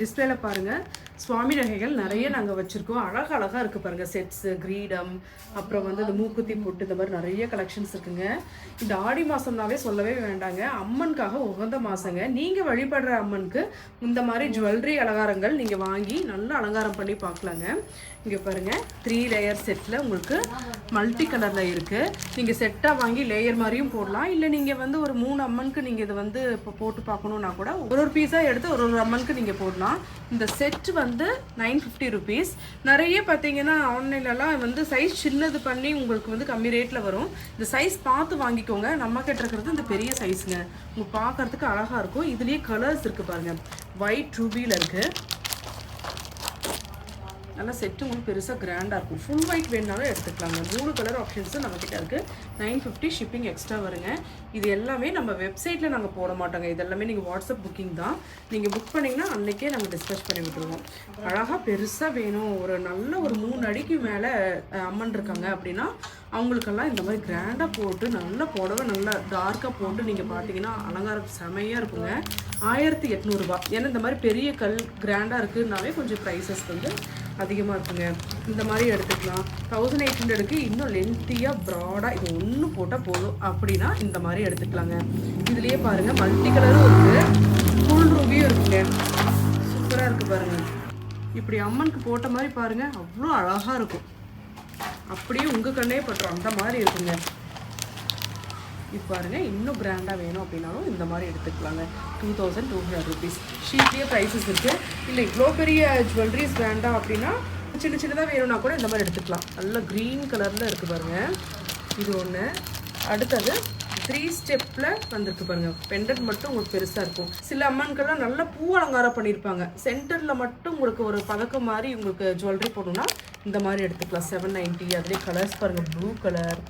டிஸ்பிளேல பாருங்க சுவாமி நகைகள் நிறைய நாங்கள் வச்சுருக்கோம். அழகழகாக இருக்குது பாருங்கள். செட்ஸு, கிரீடம், அப்புறம் வந்து இந்த மூக்குத்தி பொட்டு, இந்த மாதிரி நிறைய கலெக்ஷன்ஸ் இருக்குங்க. இந்த ஆடி மாதம்னாவே சொல்லவே வேண்டாங்க, அம்மனுக்காக உகந்த மாதங்க. நீங்கள் வழிபடுற அம்மனுக்கு இந்த மாதிரி ஜுவல்லரி அலங்காரங்கள் நீங்கள் வாங்கி நல்லா அலங்காரம் பண்ணி பார்க்கலாங்க. இங்கே பாருங்கள், 3 லேயர் செட்டில் உங்களுக்கு மல்டி கலரில் இருக்குது. நீங்கள் செட்டாக வாங்கி லேயர் மாதிரியும் போடலாம். இல்லை நீங்கள் வந்து ஒரு 3 அம்மனுக்கு நீங்கள் இதை வந்து இப்போ போட்டு பார்க்கணுன்னா கூட ஒரு பீஸாக எடுத்து ஒரு அம்மனுக்கு நீங்கள் போடலாம். இந்த செட் வந்து 950 ருபீஸ். நிறைய பார்த்தீங்கன்னா ஆன்லைன்லலாம் வந்து சைஸ் சின்னது பண்ணி உங்களுக்கு வந்து கம்மி ரேட்டில் வரும். இந்த சைஸ் பார்த்து வாங்கிக்கோங்க. நம்ம கிட்ட இருக்கிறது இந்த பெரிய சைஸுங்க. உங்களுக்கு பார்க்குறதுக்கு அழகாக இருக்கும். இதுலேயே கலர்ஸ் இருக்குது பாருங்கள். ஒயிட் ரூபியில் இருக்குது. நல்லா செட்டு உங்களுக்கு பெருசாக கிராண்டாக இருக்கும். ஃபுல் ஒயிட் வேணுனாலும் எடுத்துக்கலாங்க. 3 கலர் ஆப்ஷன்ஸும் நம்மக்கிட்ட இருக்குது. 950 ஷிப்பிங் எக்ஸ்ட்ரா வருங்க. இது எல்லாமே நம்ம வெப்சைட்டில் நாங்கள் போட மாட்டோங்க. இது எல்லாமே நீங்கள் வாட்ஸ்அப் புக்கிங் தான். நீங்கள் புக் பண்ணிங்கன்னா அன்றைக்கே நாங்கள் டிஸ்பேச் பண்ணி விட்டுருவோம். அழகாக பெருசாக வேணும், ஒரு நல்ல ஒரு 3 அடிக்கு மேலே அம்மன் இருக்காங்க அப்படின்னா அவங்களுக்கெல்லாம் இந்த மாதிரி கிராண்டாக போட்டு நல்ல புடவை நல்லா டார்க்காக போட்டு நீங்கள் பார்த்தீங்கன்னா அலங்காரம் செமையாக இருக்குங்க. 1800 ரூபா. ஏன்னா இந்த மாதிரி பெரிய கல் கிராண்டாக இருக்குதுனாவே கொஞ்சம் ப்ரைஸஸ் வந்து அதிகமாக இருக்குங்க. இந்த மாதிரி எடுத்துக்கலாம். 1800க்கு இன்னும் லென்த்தியாக ப்ராடாக இது ஒன்று போட்டால் போதும் அப்படின்னா இந்த மாதிரி எடுத்துக்கலாங்க. இதுலேயே பாருங்கள் மல்டி கலரும் இருக்குது, ஃபுல் ரூபியும் இருக்குங்க. சூப்பராக இருக்குது பாருங்கள். இப்படி அம்மனுக்கு போட்ட மாதிரி பாருங்கள், அவ்வளோ அழகாக இருக்கும். அப்படியே உங்கள் கண்ணே பட்டுரும் அந்த மாதிரி இருக்குங்க. இப்போ பாருங்கள், இன்னும் பிராண்டாக வேணும் அப்படின்னாலும் இந்த மாதிரி எடுத்துக்கலாங்க. 2200 ருபீஸ். ஷீட்லேயே ப்ரைஸஸ் இருக்குது. இல்லை இவ்வளோ பெரிய ஜுவல்லரிஸ் வேண்டாம் அப்படின்னா சின்ன சின்னதாக வேணும்னா கூட இந்த மாதிரி எடுத்துக்கலாம். நல்ல க்ரீன் கலரில் இருக்குது பாருங்கள். இது ஒன்று. அடுத்தது 3 ஸ்டெப்பில் வந்திருக்கு பாருங்கள். பெண்டன்ட் மட்டும் உங்களுக்கு பெருசாக இருக்கும். சில அம்மன்கள்லாம் நல்லா பூ அலங்காரம் பண்ணியிருப்பாங்க. சென்டரில் மட்டும் உங்களுக்கு ஒரு பதக்கம் மாதிரி உங்களுக்கு ஜுவல்லரி போடணும்னா இந்த மாதிரி எடுத்துக்கலாம். 790. அதுலேயே கலர்ஸ் பாருங்கள். ப்ளூ கலர்,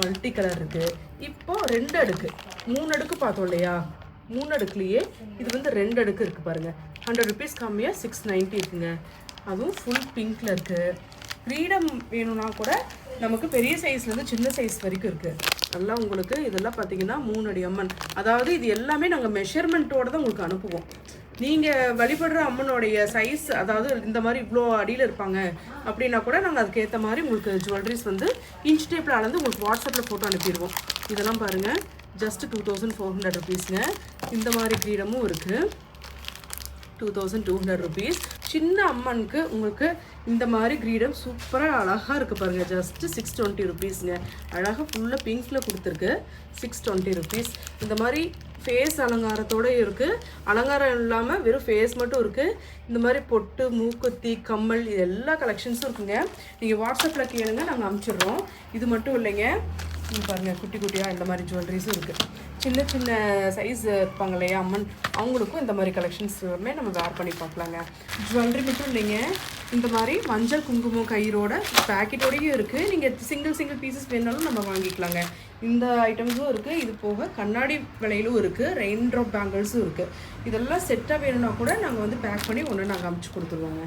மல்டி கலர் இருக்குது. இப்போது 2 அடுக்கு 3 அடுக்கு பார்த்தோம் இல்லையா, 3 அடுக்குலேயே இது வந்து 2 அடுக்கு இருக்குது பாருங்கள். 100 ருபீஸ் கம்மியாக 690 இருக்குங்க. அதுவும் ஃபுல் பிங்க்கில் இருக்குது. ஃப்ரீடம் வேணும்னா கூட நமக்கு பெரிய சைஸ்லேருந்து சின்ன சைஸ் வரைக்கும் இருக்குது. நல்லா உங்களுக்கு இதெல்லாம் பார்த்தீங்கன்னா 3 அடி அம்மன். அதாவது இது எல்லாமே நாங்கள் மெஷர்மெண்ட்டோடு தான் உங்களுக்கு அனுப்புவோம். நீங்கள் வழிபடுற அம்மனுடைய சைஸ், அதாவது இந்த மாதிரி இவ்வளோ அடியில் இருப்பாங்க அப்படின்னா கூட நாங்கள் அதுக்கேற்ற மாதிரி உங்களுக்கு ஜுவல்லரிஸ் வந்து இன்ச் டேப்பில் அளந்து உங்களுக்கு வாட்ஸ்அப்பில் ஃபோட்டோ அனுப்பிடுவோம். இதெல்லாம் பாருங்கள், ஜஸ்ட் 2400 ருபீஸுங்க. இந்த மாதிரி கிரீடமும் இருக்குது. 2200 ருபீஸ். சின்ன அம்மனுக்கு உங்களுக்கு இந்த மாதிரி கிரீடம் சூப்பராக அழகாக இருக்குது பாருங்கள். ஜஸ்ட்டு 620 ருபீஸுங்க. அழகாக ஃபுல்லாக பிங்க்கில் கொடுத்துருக்கு. 620 ருபீஸ். இந்த மாதிரி ஃபேஸ் அலங்காரத்தோடு இருக்குது. அலங்காரம் இல்லாமல் வெறும் ஃபேஸ் மட்டும் இருக்குது. இந்த மாதிரி பொட்டு, மூக்குத்தி, கம்மல், இது எல்லா கலெக்ஷன்ஸும் இருக்குங்க. நீங்கள் வாட்ஸ்அப்பில் கேளுங்க, நாங்கள் அனுப்பிச்சிடுறோம். இது மட்டும் இல்லைங்க, பாருங்கள் குட்டி குட்டியாக இந்த மாதிரி ஜுவல்லரிஸும் இருக்குது. சின்ன சின்ன சைஸ் இருப்பாங்க இல்லையா அம்மன், அவங்களுக்கும் இந்த மாதிரி கலெக்ஷன்ஸ் எல்லாமே நம்ம வேர் பண்ணி பார்க்கலாங்க. ஜுவல்லரி மட்டும் இல்லைங்க, இந்த மாதிரி மஞ்சள் குங்குமம் கயிறோட பேக்கெட்டோடையும் இருக்குது. நீங்கள் சிங்கிள் பீசஸ் வேணாலும் நம்ம வாங்கிக்கலாங்க. இந்த ஐட்டம்ஸும் இருக்குது. இது போக கண்ணாடி விலையிலும் இருக்குது. ரெயின் ட்ராப் பேங்கிள்ஸும் இருக்குது. இதெல்லாம் செட்டாக வேணும்னா கூட நாங்கள் வந்து பேக் பண்ணி ஒன்று நாங்கள் அமுச்சு கொடுத்துருவோங்க.